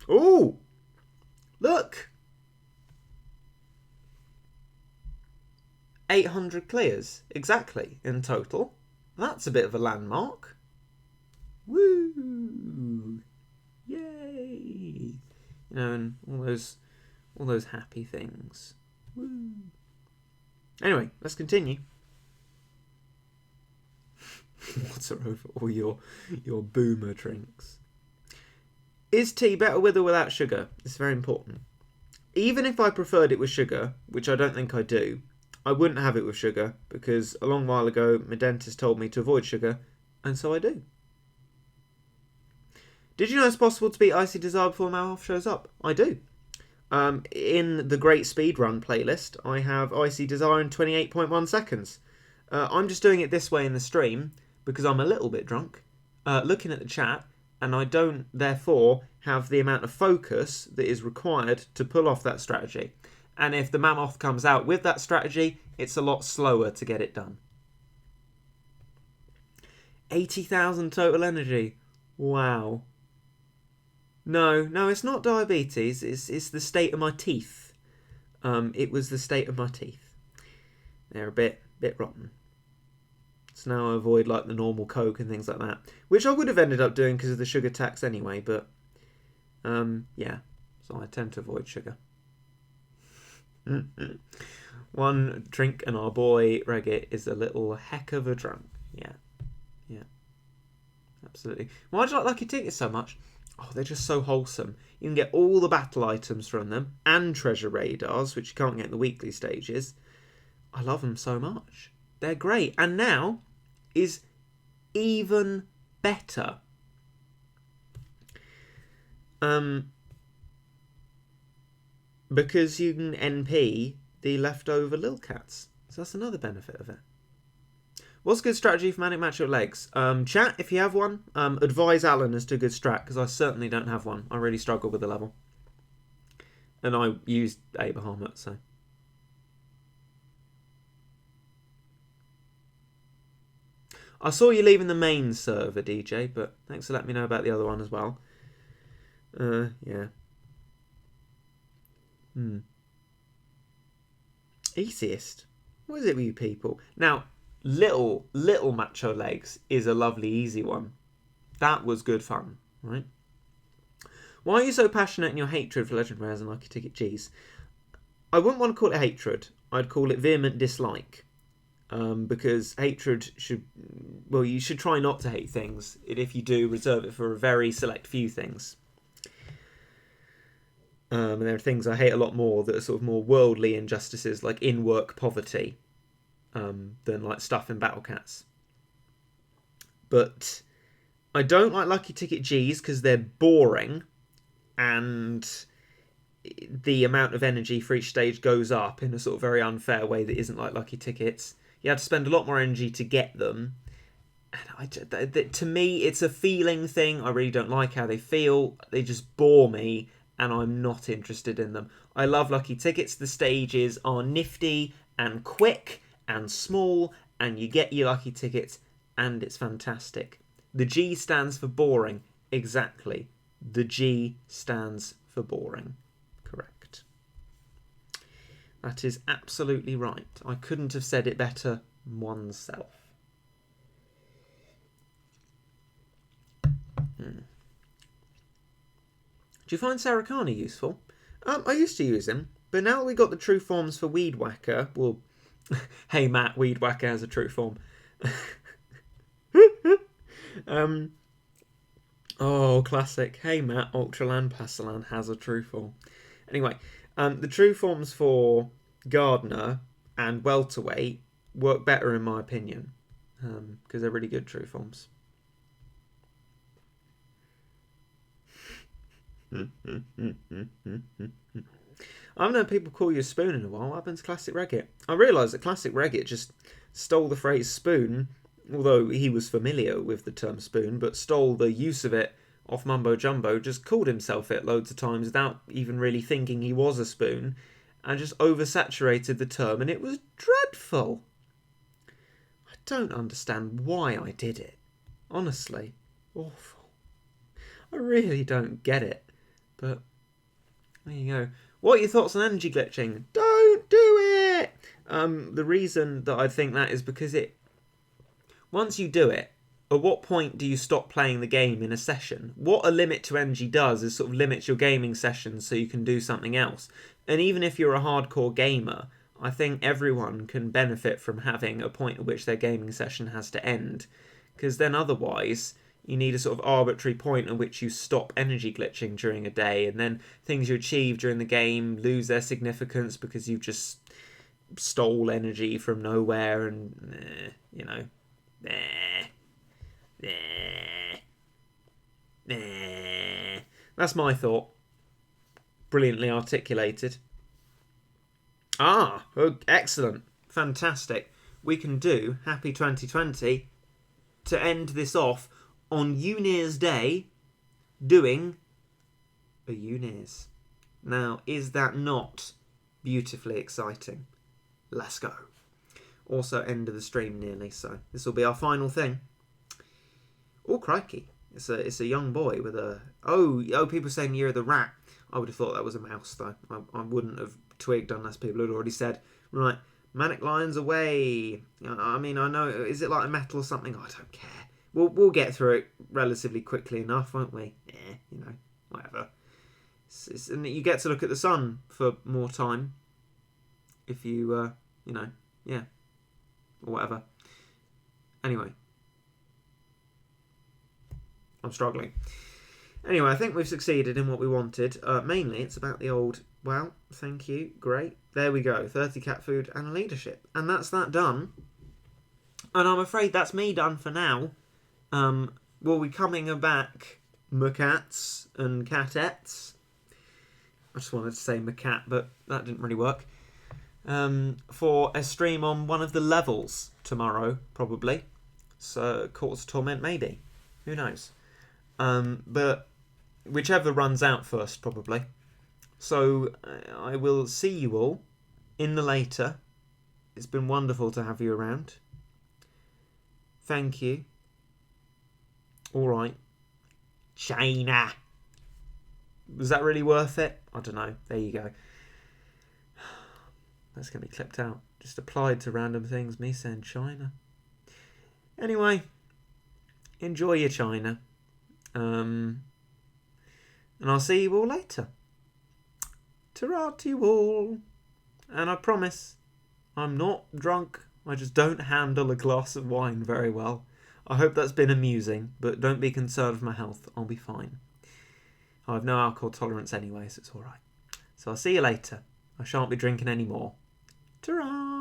Oh, look! 800 clears, exactly, in total. That's a bit of a landmark. Woo! Yay! And all those happy things. Woo! Anyway, let's continue. What's over all your boomer drinks? Is tea better with or without sugar? It's very important. Even if I preferred it with sugar, which I don't think I do, I wouldn't have it with sugar because a long while ago my dentist told me to avoid sugar, and so I do. Did you know it's possible to beat Icy Desire before mouth shows up? I do. In the Great Speedrun playlist, I have Icy Desire in 28.1 seconds. I'm just doing it this way in the stream because I'm a little bit drunk, looking at the chat, and I don't, therefore, have the amount of focus that is required to pull off that strategy. And if the mammoth comes out with that strategy, it's a lot slower to get it done. 80,000 total energy. Wow. No, it's not diabetes. It's the state of my teeth. It was the state of my teeth. They're a bit rotten. So now I avoid like the normal Coke and things like that, which I would have ended up doing because of the sugar tax anyway. But yeah, so I tend to avoid sugar. One drink and our boy Regit is a little heck of a drunk. Yeah, absolutely. Why do you like Lucky Tickets so much? Oh, they're just so wholesome. You can get all the battle items from them and treasure radars, which you can't get in the weekly stages. I love them so much. They're great. And now is even better. Because you can NP the leftover lil cats. So that's another benefit of it. What's a good strategy for manic matchup legs? Chat, if you have one, advise Alan as to a good strat, because I certainly don't have one. I really struggle with the level. And I used a Bahamut, so. I saw you leaving the main server, DJ, but thanks for letting me know about the other one as well. Yeah. Easiest? What is it with you people? Now, little macho legs is a lovely easy one. That was good fun, right? Why are you so passionate in your hatred for Legend Rares and Lucky Ticket Gs? I wouldn't want to call it hatred. I'd call it vehement dislike. Because hatred should... Well, you should try not to hate things. And if you do, reserve it for a very select few things. And there are things I hate a lot more that are sort of more worldly injustices, like in-work poverty, than like stuff in Battle Cats. But I don't like Lucky Ticket Gs because they're boring, and the amount of energy for each stage goes up in a sort of very unfair way that isn't like Lucky Tickets. You have to spend a lot more energy to get them. And to me, it's a feeling thing. I really don't like how they feel. They just bore me, and I'm not interested in them. I love Lucky Tickets. The stages are nifty and quick and small, and you get your Lucky Tickets, and it's fantastic. The G stands for boring. Exactly. The G stands for boring. Correct. That is absolutely right. I couldn't have said it better oneself. Do you find Sarikani useful? I used to use him, but now that we got the true forms for Weed Whacker, well, hey Matt, Weed Whacker has a true form. Oh, classic. Hey Matt, Ultraland Passalan has a true form. Anyway, the true forms for Gardener and Welterweight work better in my opinion, because they're really good true forms. I haven't heard people call you a spoon in a while. What happened to Classic Regget? I realised that Classic Regget just stole the phrase spoon, although he was familiar with the term spoon, but stole the use of it off Mumbo Jumbo, just called himself it loads of times without even really thinking he was a spoon, and just oversaturated the term, and it was dreadful. I don't understand why I did it. Honestly. Awful. I really don't get it. But there you go. What are your thoughts on energy glitching? Don't do it! The reason that I think that is because once you do it, at what point do you stop playing the game in a session? What a limit to energy does is sort of limits your gaming sessions so you can do something else. And even if you're a hardcore gamer, I think everyone can benefit from having a point at which their gaming session has to end. Because then otherwise, you need a sort of arbitrary point at which you stop energy glitching during a day, and then things you achieve during the game lose their significance because you've just stole energy from nowhere and, That's my thought. Brilliantly articulated. Excellent. Fantastic. We can do Happy 2020 to end this off on Unir's Day doing a Unir's. Now, is that not beautifully exciting? Let's go. Also, end of the stream nearly, so this will be our final thing. Oh, crikey. It's a young boy with a... Oh, people saying Year of the Rat. I would have thought that was a mouse, though. I wouldn't have twigged unless people had already said, right, Manic Lions away. I mean, I know, is it like a metal or something? I don't care. We'll get through it relatively quickly enough, won't we? Whatever. And you get to look at the sun for more time. If you, or whatever. Anyway. I'm struggling. Anyway, I think we've succeeded in what we wanted. Mainly, it's about the old, well, thank you, great. There we go, 30 cat food and leadership. And that's that done. And I'm afraid that's me done for now. We'll be coming back, macats and catettes. I just wanted to say macat, but that didn't really work. For a stream on one of the levels tomorrow, probably. So, Courts of Torment, maybe. Who knows? But whichever runs out first, probably. So, I will see you all in the later. It's been wonderful to have you around. Thank you. All right. China. Was that really worth it? I don't know. There you go. That's going to be clipped out. Just applied to random things. Me saying China. Anyway. Enjoy your China. And I'll see you all later. Ta-ra to you all. And I promise, I'm not drunk. I just don't handle a glass of wine very well. I hope that's been amusing, but don't be concerned with my health. I'll be fine. I have no alcohol tolerance anyway, so it's alright. So I'll see you later. I shan't be drinking any more. Ta-ra!